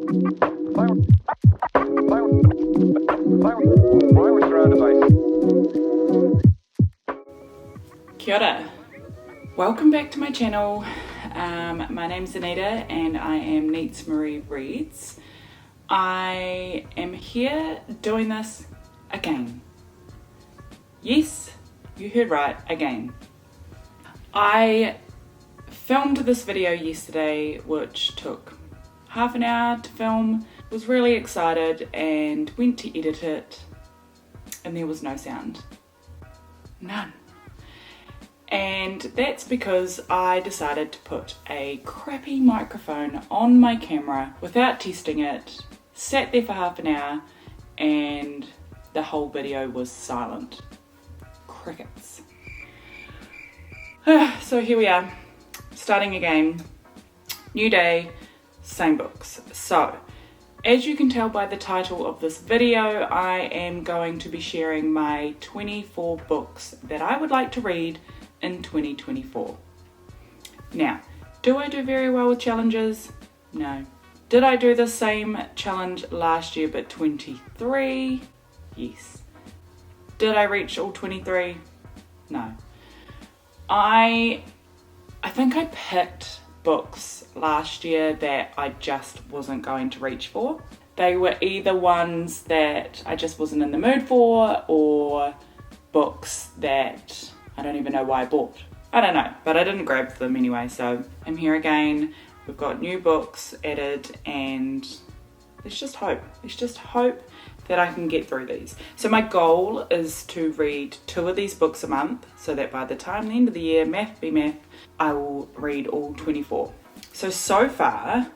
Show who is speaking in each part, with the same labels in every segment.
Speaker 1: Kia ora. Welcome back to my channel. My name's Anita and I am Neats Marie Reads. I am here doing this again. Yes, you heard right, again. I filmed this video yesterday, which took half an hour to film. Was really excited and went to edit it and there was no sound. None. And that's because I decided to put a crappy microphone on my camera without testing it, sat there for half an hour, and the whole video was silent. Crickets. So here we are, starting again. New day, same books. So, as you can tell by the title of this video, I am going to be sharing my 24 books that I would like to read in 2024. Now, do I do very well with challenges? No. Did I do the same challenge last year but 23? Yes. Did I reach all 23? No. I think I picked books last year that I just wasn't going to reach for. They were either ones that I just wasn't in the mood for, or books that I don't even know why I bought. I don't know, but I didn't grab them anyway, so I'm here again. We've got new books added and let's just hope. Let's just hope that I can get through these. So my goal is to read 2 of these books a month so that by the time the end of the year, math be math, I will read all 24. So far,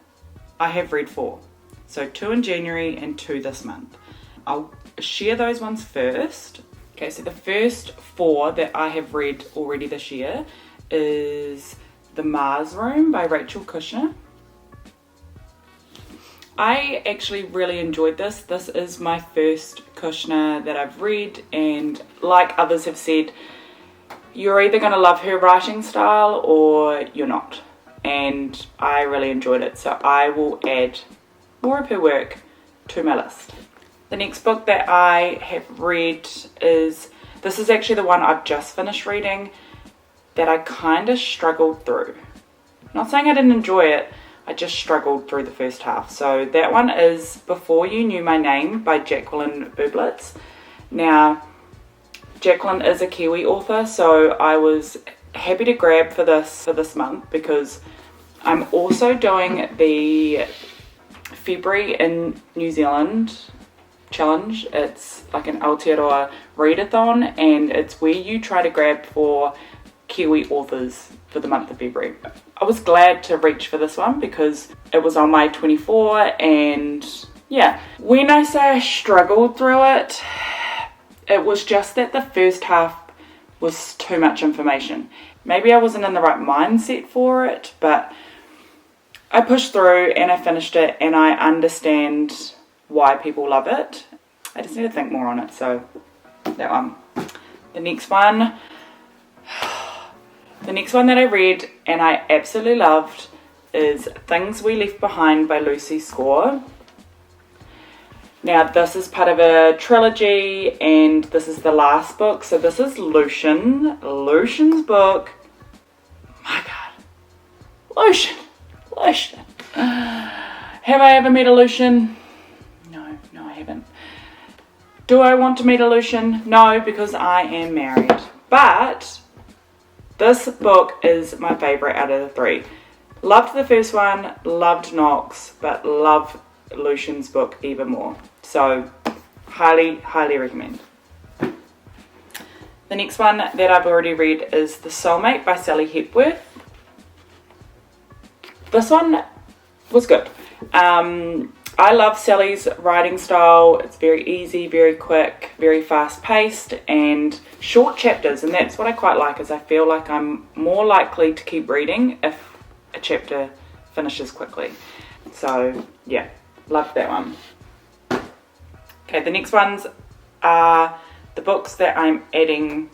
Speaker 1: I have read 4. So 2 in January and 2 this month. I'll share those ones first. Okay, so the first 4 that I have read already this year is The Mars Room by Rachel Kushner. I actually really enjoyed this. This is my first Kushner that I've read, and like others have said, you're either going to love her writing style or you're not. And I really enjoyed it, so I will add more of her work to my list. The next book that I have read is, this is actually the one I've just finished reading that I kind of struggled through. Not saying I didn't enjoy it, I just struggled through the first half. So that one is Before You Knew My Name by Jacqueline Bublitz. Now, Jacqueline is a Kiwi author, so I was happy to grab for this month because I'm also doing the February in New Zealand challenge. It's like an Aotearoa readathon, and it's where you try to grab for Kiwi authors for the month of February. I was glad to reach for this one because it was on my 24, and yeah, when I say I struggled through it, it was just that the first half was too much information. Maybe I wasn't in the right mindset for it, but I pushed through and I finished it, and I understand why people love it. I just need to think more on it, so that one. The next one that I read and I absolutely loved is Things We Left Behind by Lucy Score. Now this is part of a trilogy and this is the last book, so this is Lucian's book. My God, Lucian. Have I ever met a Lucian? No, I haven't. Do I want to meet a Lucian? No, because I am married. But this book is my favourite out of the 3. Loved the first one, loved Knox, but love Lucian's book even more. So, highly recommend. The next one that I've already read is The Soulmate by Sally Hepworth. This one was good. I love Sally's writing style. It's very easy, very quick, very fast paced and short chapters, and that's what I quite like, is I feel like I'm more likely to keep reading if a chapter finishes quickly. So yeah, loved that one. Okay, the next ones are the books that I'm adding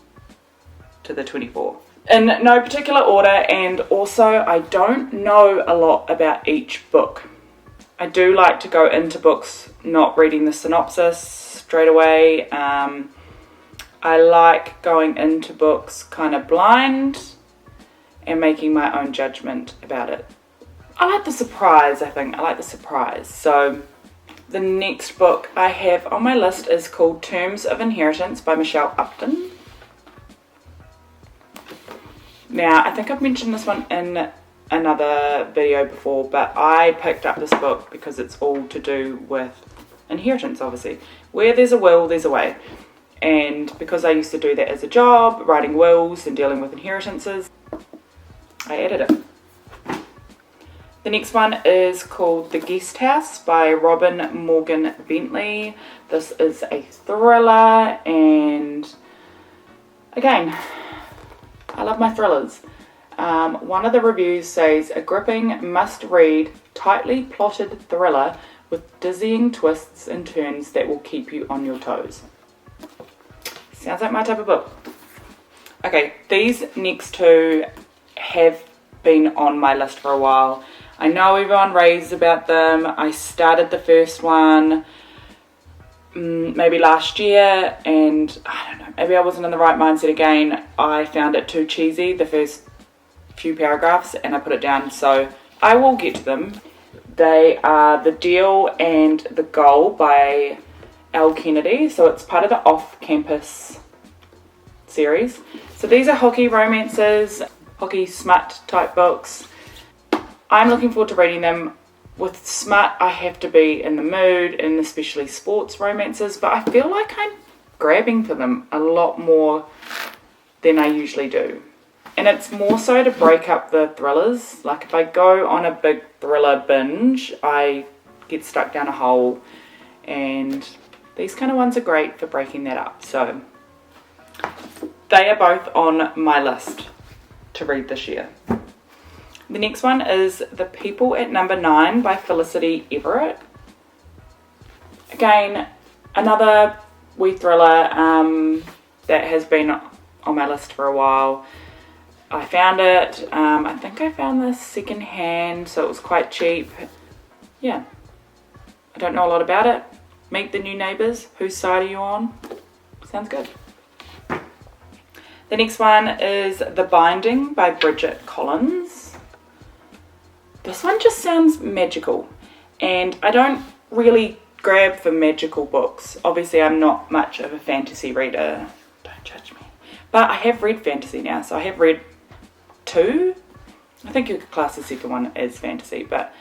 Speaker 1: to the 24. In no particular order, and also I don't know a lot about each book. I do like to go into books not reading the synopsis straight away. I like going into books kind of blind and making my own judgment about it. I like the surprise, I think. I like the surprise. So the next book I have on my list is called Terms of Inheritance by Michelle Upton. Now, I think I've mentioned this one in another video before, but I picked up this book because it's all to do with inheritance, obviously. Where there's a will, there's a way. And because I used to do that as a job, writing wills and dealing with inheritances, I added it. The next one is called The Guest House by Robin Morgan Bentley. This is a thriller, and again, I love my thrillers. One of the reviews says, a gripping, must-read, tightly plotted thriller with dizzying twists and turns that will keep you on your toes. Sounds like my type of book. Okay, these next two have been on my list for a while. I know everyone raves about them. I started the first one maybe last year, and I don't know, maybe I wasn't in the right mindset again. I found it too cheesy, the first few paragraphs, and I put it down, so I will get to them. They are The Deal and The Goal by Elle Kennedy, so it's part of the Off-Campus series. So these are hockey romances, hockey smut type books. I'm looking forward to reading them. With smut, I have to be in the mood, and especially sports romances, but I feel like I'm grabbing for them a lot more than I usually do. And it's more so to break up the thrillers. Like if I go on a big thriller binge, I get stuck down a hole, and these kind of ones are great for breaking that up. So they are both on my list to read this year. The next one is The People at Number 9 by Felicity Everett. Again, another wee thriller that has been on my list for a while. I found it, I think I found this second hand, so it was quite cheap. Yeah, I don't know a lot about it. Meet the new neighbours. Whose side are you on? Sounds good. The next one is The Binding by Bridget Collins. This one just sounds magical, and I don't really grab for magical books. Obviously, I'm not much of a fantasy reader. Don't judge me. But I have read fantasy now, so I have read 2. I think you could class the second one as fantasy, but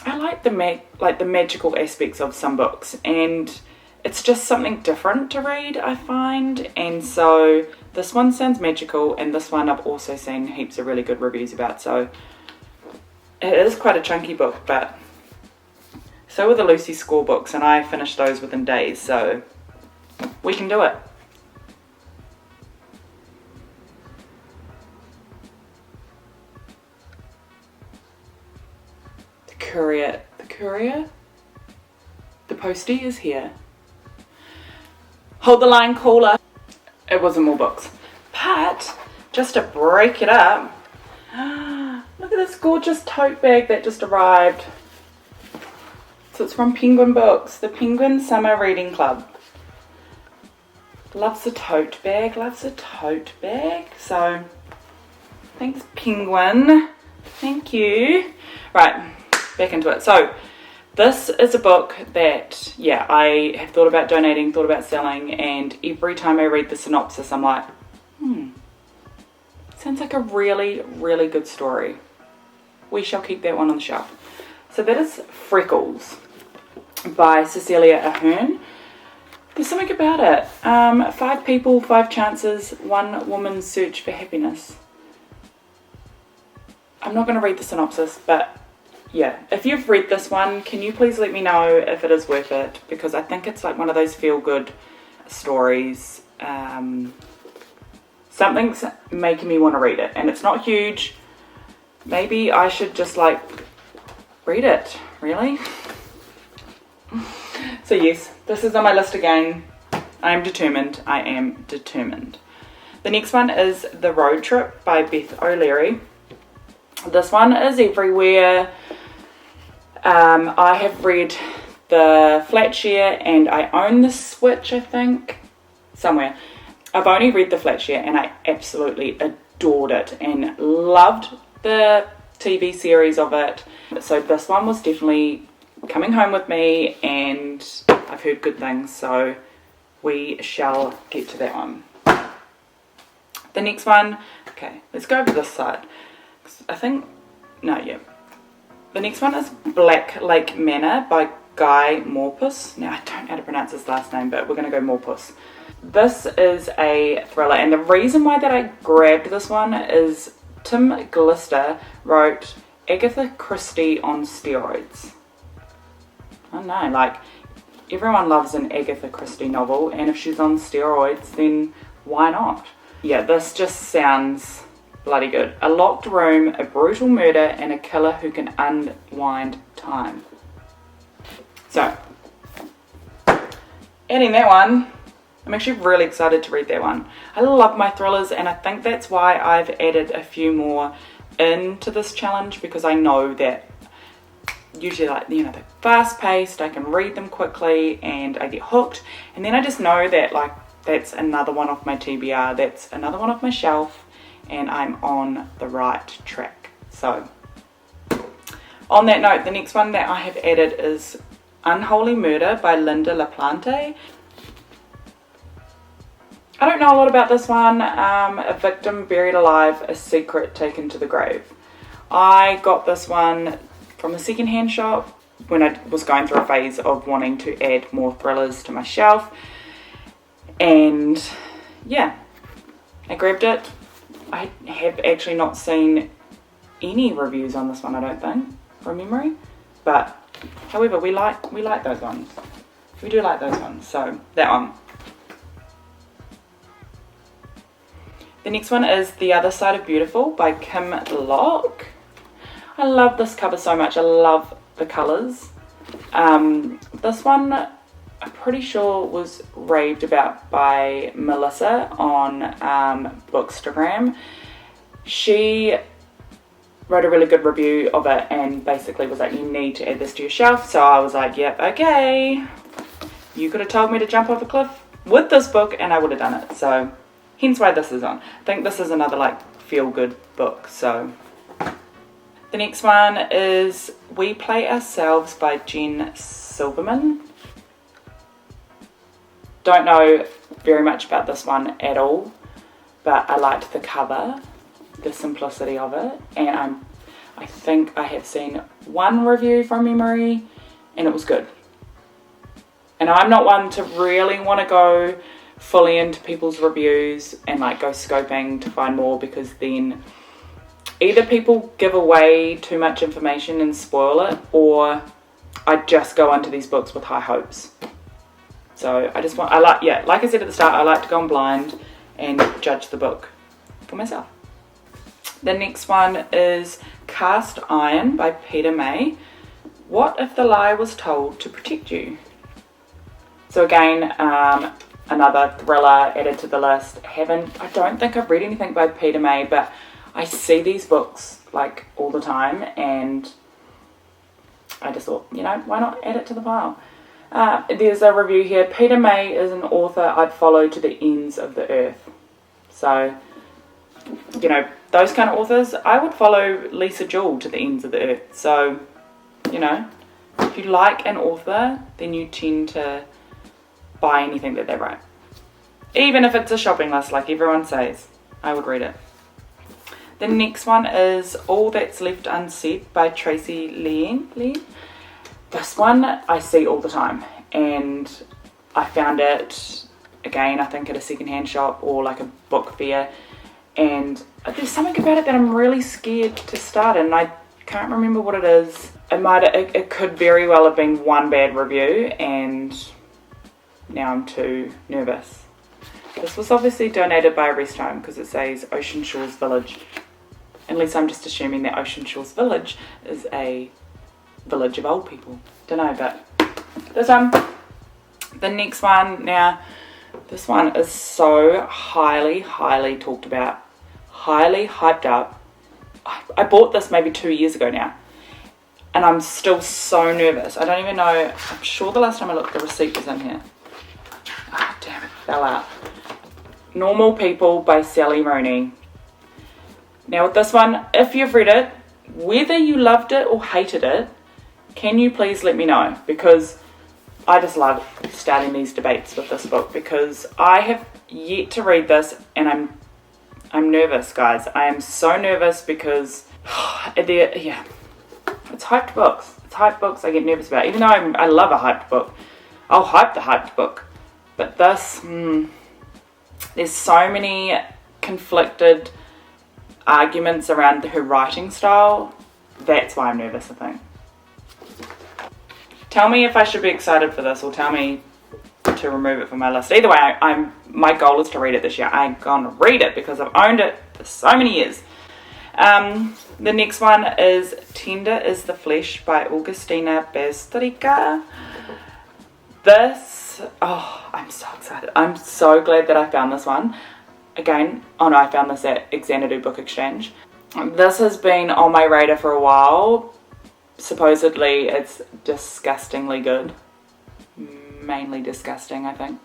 Speaker 1: I like the magical aspects of some books, and it's just something different to read, I find. And so this one sounds magical, and this one I've also seen heaps of really good reviews about, so it is quite a chunky book, but so were the Lucy Score books, and I finished those within days, so we can do it. The postie is here. Hold the line, caller. It wasn't more books, but just to break it up, look at this gorgeous tote bag that just arrived. So it's from Penguin Books, the Penguin Summer Reading Club. Loves a tote bag, loves a tote bag. So thanks, Penguin. Thank you. Right, back into it. So this is a book that, yeah, I have thought about donating, thought about selling, and every time I read the synopsis, I'm like, sounds like a really, really good story. We shall keep that one on the shelf. So that is Freckles by Cecilia Ahern. There's something about it. 5 people, 5 chances, 1 woman's search for happiness. I'm not going to read the synopsis, but yeah, if you've read this one, can you please let me know if it is worth it? Because I think it's like one of those feel-good stories. Something's making me want to read it, and it's not huge. Maybe I should just like read it, really? So yes, this is on my list again. I am determined. I am determined. The next one is The Road Trip by Beth O'Leary. This one is everywhere. I have read the Flatshare and I own the Switch, I think, somewhere. I've only read the Flatshare and I absolutely adored it and loved the TV series of it. So this one was definitely coming home with me, and I've heard good things, so we shall get to that one. The next one, okay, let's go over this side. The next one is Black Lake Manor by Guy Morpus. Now, I don't know how to pronounce his last name, but we're going to go Morpus. This is a thriller, and the reason why that I grabbed this one is Tim Glister wrote Agatha Christie on steroids. I don't know, like, everyone loves an Agatha Christie novel, and if she's on steroids, then why not? Yeah, this just sounds bloody good. A locked room, a brutal murder, and a killer who can unwind time. So, adding that one, I'm actually really excited to read that one. I love my thrillers, and I think that's why I've added a few more into this challenge, because I know that usually, like, you know, they're fast paced, I can read them quickly and I get hooked, and then I just know that, like, that's another one off my TBR, that's another one off my shelf, and I'm on the right track. So on that note, the next one that I have added is Unholy Murder by Linda LaPlante. I don't know a lot about this one. A victim buried alive, a secret taken to the grave. I got this one from a secondhand shop when I was going through a phase of wanting to add more thrillers to my shelf. And yeah, I grabbed it. I have actually not seen any reviews on this one, I don't think, from memory. But however, we like those ones. We do like those ones. So that one. The next one is The Other Side of Beautiful by Kim Locke. I love this cover so much. I love the colours. This one, I'm pretty sure, was raved about by Melissa on Bookstagram. She wrote a really good review of it and basically was like, you need to add this to your shelf. So I was like, yep, okay. You could have told me to jump off a cliff with this book and I would have done it. So hence why this is on. I think this is another, like, feel-good book. So the next one is We Play Ourselves by Jen Silverman. Don't know very much about this one at all, but I liked the cover, the simplicity of it, and I think I have seen one review from memory and it was good. And I'm not one to really want to go fully into people's reviews and, like, go scoping to find more, because then either people give away too much information and spoil it, or I just go into these books with high hopes. So like I said at the start, I like to go in blind and judge the book for myself. The next one is Cast Iron by Peter May. What if the lie was told to protect you? So again, another thriller added to the list. I don't think I've read anything by Peter May, but I see these books, like, all the time, and I just thought, you know, why not add it to the pile? There's a review here. Peter May is an author I'd follow to the ends of the earth. So, you know, those kind of authors, I would follow Lisa Jewell to the ends of the earth. So, you know, if you like an author, then you tend to buy anything that they write. Even if it's a shopping list, like everyone says, I would read it. The next one is All That's Left Unsaid by Tracy Lean. This one I see all the time, and I found it, again, I think at a secondhand shop or like a book fair, and there's something about it that I'm really scared to start, and I can't remember what it is. It could very well have been one bad review, and now I'm too nervous. This was obviously donated by a rest home because it says Ocean Shores Village. Unless I'm just assuming that Ocean Shores Village is a village of old people. Don't know, but this one. The next one, now, this one is so highly talked about, highly hyped up. I bought this maybe 2 years ago now. And I'm still so nervous. I don't even know. I'm sure the last time I looked, the receipt was in here. Ah, damn it, fell out. Normal People by Sally Rooney. Now with this one, if you've read it, whether you loved it or hated it, can you please let me know? Because I just love starting these debates with this book, because I have yet to read this and I'm nervous, guys. I am so nervous because it's hyped books. It's hyped books I get nervous about. Even though I love a hyped book, I'll hype the hyped book. But this, there's so many conflicted arguments around her writing style. That's why I'm nervous, I think. Tell me if I should be excited for this, or tell me to remove it from my list. Either way, my goal is to read it this year. I'm gonna read it because I've owned it for so many years. The next one is Tender is the Flesh by Augustina Bazterrica. This, I'm so excited. I'm so glad that I found this one. Again, I found this at Xanadu Book Exchange. This has been on my radar for a while. Supposedly it's disgustingly good. Mainly disgusting, I think.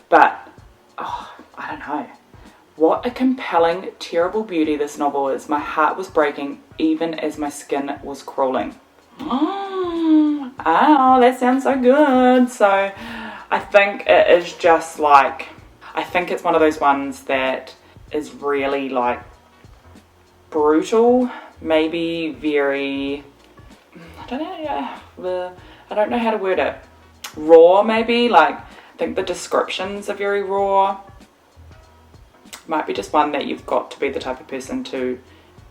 Speaker 1: But, I don't know. What a compelling, terrible beauty this novel is. My heart was breaking even as my skin was crawling. Oh, that sounds so good. So I think it is just like, I think it's one of those ones that is really like brutal, maybe very, I don't know how to word it. Raw, maybe. Like, I think the descriptions are very raw. Might be just one that you've got to be the type of person to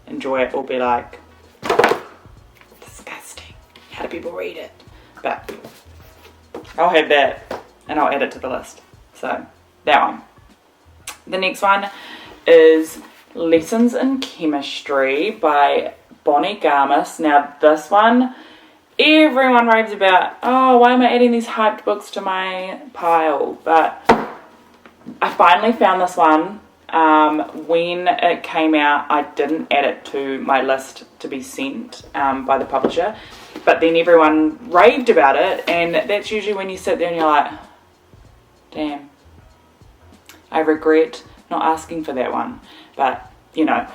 Speaker 1: enjoy it or be like, disgusting. How do people read it? But I'll have that and I'll add it to the list. So that one. The next one is Lessons in Chemistry by Bonnie Garmus. Now this one, everyone raves about. Oh, why am I adding these hyped books to my pile? But I finally found this one. When it came out, I didn't add it to my list to be sent by the publisher, but then everyone raved about it, and that's usually when you sit there and you're like, damn, I regret not asking for that one. But, you know,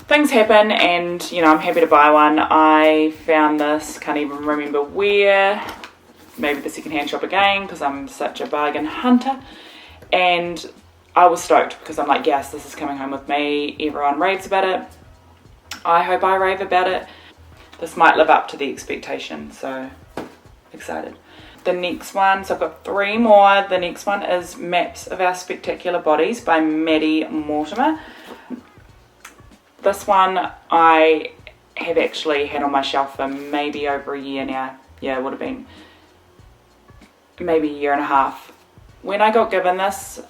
Speaker 1: things happen, and, you know, I'm happy to buy one. I found this, can't even remember where, maybe the secondhand shop again, because I'm such a bargain hunter, and I was stoked because I'm like, yes, this is coming home with me. Everyone raves about it. I hope I rave about it. This might live up to the expectation, so excited. The next one, so I've got 3 more. The next one is Maps of Our Spectacular Bodies by Maddie Mortimer. This one I have actually had on my shelf for maybe over a year now. Yeah, it would have been maybe a year and a half. When I got given this,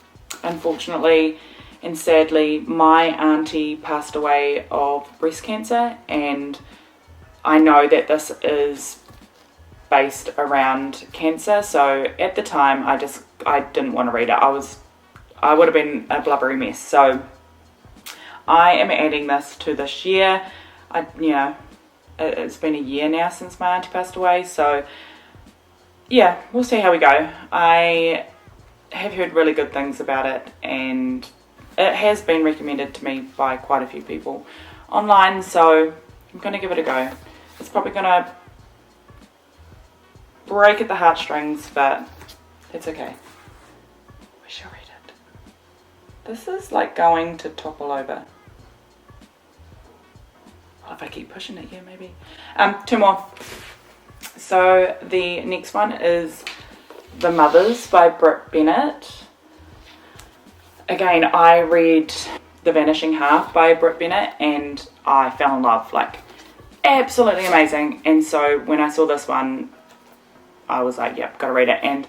Speaker 1: unfortunately and sadly, my auntie passed away of breast cancer, and I know that this is based around cancer, so at the time I didn't want to read it. I would have been a blubbery mess. So I am adding this to this year. It's been a year now since my auntie passed away, so yeah, we'll see how we go. I have heard really good things about it, and it has been recommended to me by quite a few people online, so I'm going to give it a go. It's probably going to break at the heartstrings, but it's okay. We shall read it. This is like going to topple over. Well, if I keep pushing it, yeah, maybe. 2 more. So the next one is The Mothers by Brit Bennett. Again, I read The Vanishing Half by Brit Bennett and I fell in love, like absolutely amazing. And so when I saw this one, I was like, yep, gotta read it. And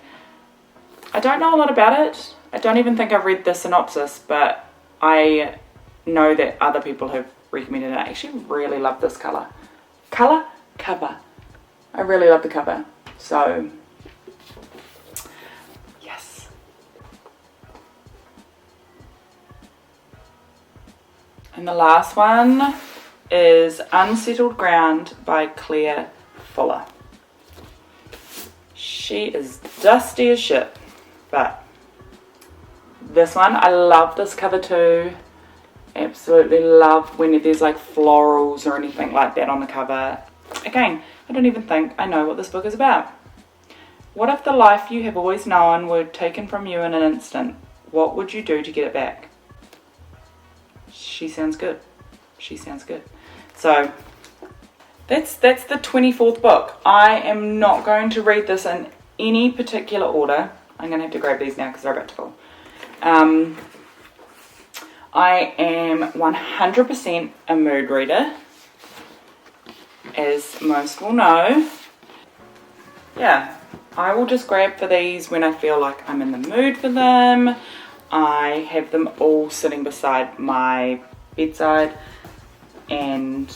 Speaker 1: I don't know a lot about it. I don't even think I've read the synopsis, but I know that other people have recommended it. I actually really love this cover. I really love the cover. So yes. And the last one is Unsettled Ground by Claire fuller. She is dusty as shit, but this one, I love this cover too. Absolutely love when there's like florals or anything like that on the cover. Again, I don't even think I know what this book is about. What if the life you have always known were taken from you in an instant? What would you do to get it back? She sounds good. She sounds good. So that's the 24th book. I am not going to read this in any particular order. I'm going to have to grab these now because they're about to full. I am 100% a mood reader, as most will know. Yeah, I will just grab for these when I feel like I'm in the mood for them. I have them all sitting beside my bedside, and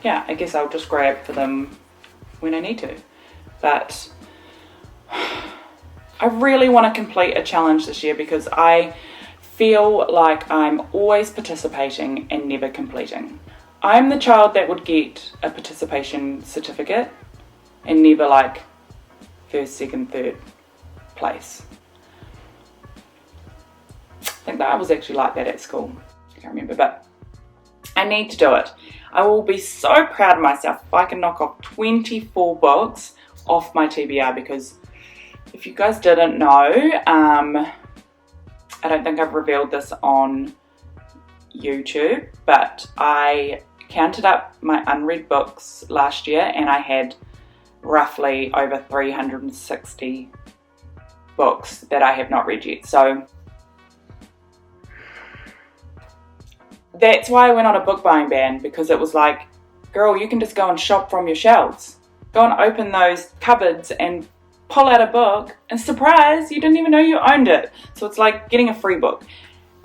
Speaker 1: yeah, I guess I'll just grab for them when I need to. But I really want to complete a challenge this year because I feel like I'm always participating and never completing. I'm the child that would get a participation certificate and never like first, second, third place. I think that I was actually like that at school. I can't remember, but I need to do it. I will be so proud of myself if I can knock off 24 books off my TBR, because if you guys didn't know, I don't think I've revealed this on YouTube, but I counted up my unread books last year and I had roughly over 360 books that I have not read yet. So that's why I went on a book buying ban, because it was like, girl, you can just go and shop from your shelves. Go and open those cupboards and pull out a book, and surprise, you didn't even know you owned it. So it's like getting a free book.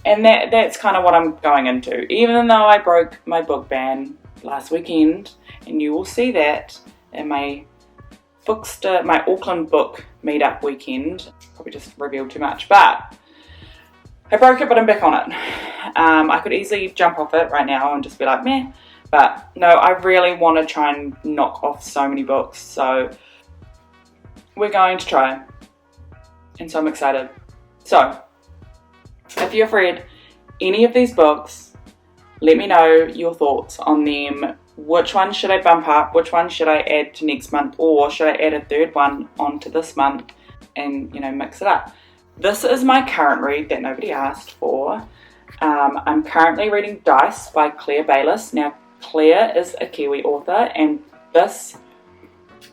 Speaker 1: And that's kind of what I'm going into. Even though I broke my book ban last weekend, and you will see that in my Bookster, my Auckland book meetup weekend. Probably just revealed too much, but I broke it, but I'm back on it. I could easily jump off it right now and just be like, meh. But no, I really want to try and knock off so many books. So we're going to try. And so I'm excited. So if you've read any of these books, let me know your thoughts on them. Which one should I bump up? Which one should I add to next month? Or should I add a third one onto this month and, mix it up? This is my current read that nobody asked for. I'm currently reading Dice by Claire Bayliss. Now, Claire is a Kiwi author, and this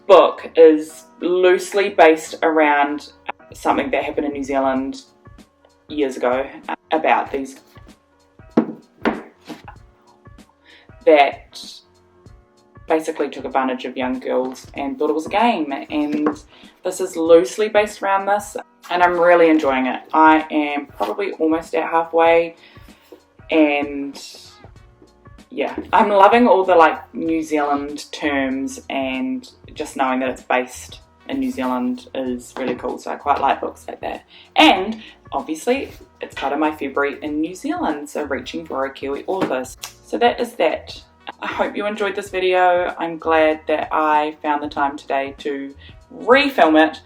Speaker 1: book is loosely based around something that happened in New Zealand years ago about these that basically took advantage of young girls and thought it was a game, and this is loosely based around this, and I'm really enjoying it. I am probably almost at halfway, and yeah, I'm loving all the New Zealand terms, and just knowing that it's based in New Zealand is really cool. So I quite like books like that. And obviously it's part of my February in New Zealand, so reaching for a Kiwi author. So that is that. I hope you enjoyed this video. I'm glad that I found the time today to refilm it.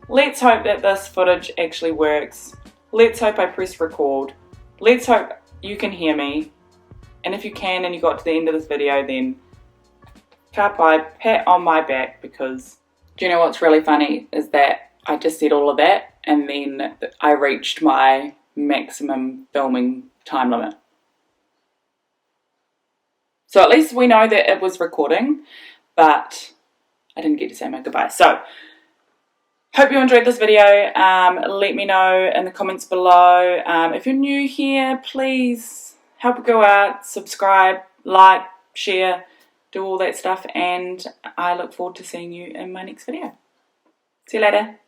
Speaker 1: Let's hope that this footage actually works. Let's hope I press record. Let's hope you can hear me. And if you can and you got to the end of this video, then ka pai, pat on my back, because do you know what's really funny is that I just said all of that and then I reached my maximum filming time limit. So at least we know that it was recording, but I didn't get to say my goodbye. So hope you enjoyed this video. Let me know in the comments below. If you're new here, please help it go out, subscribe, like, share, do all that stuff, and I look forward to seeing you in my next video. See you later.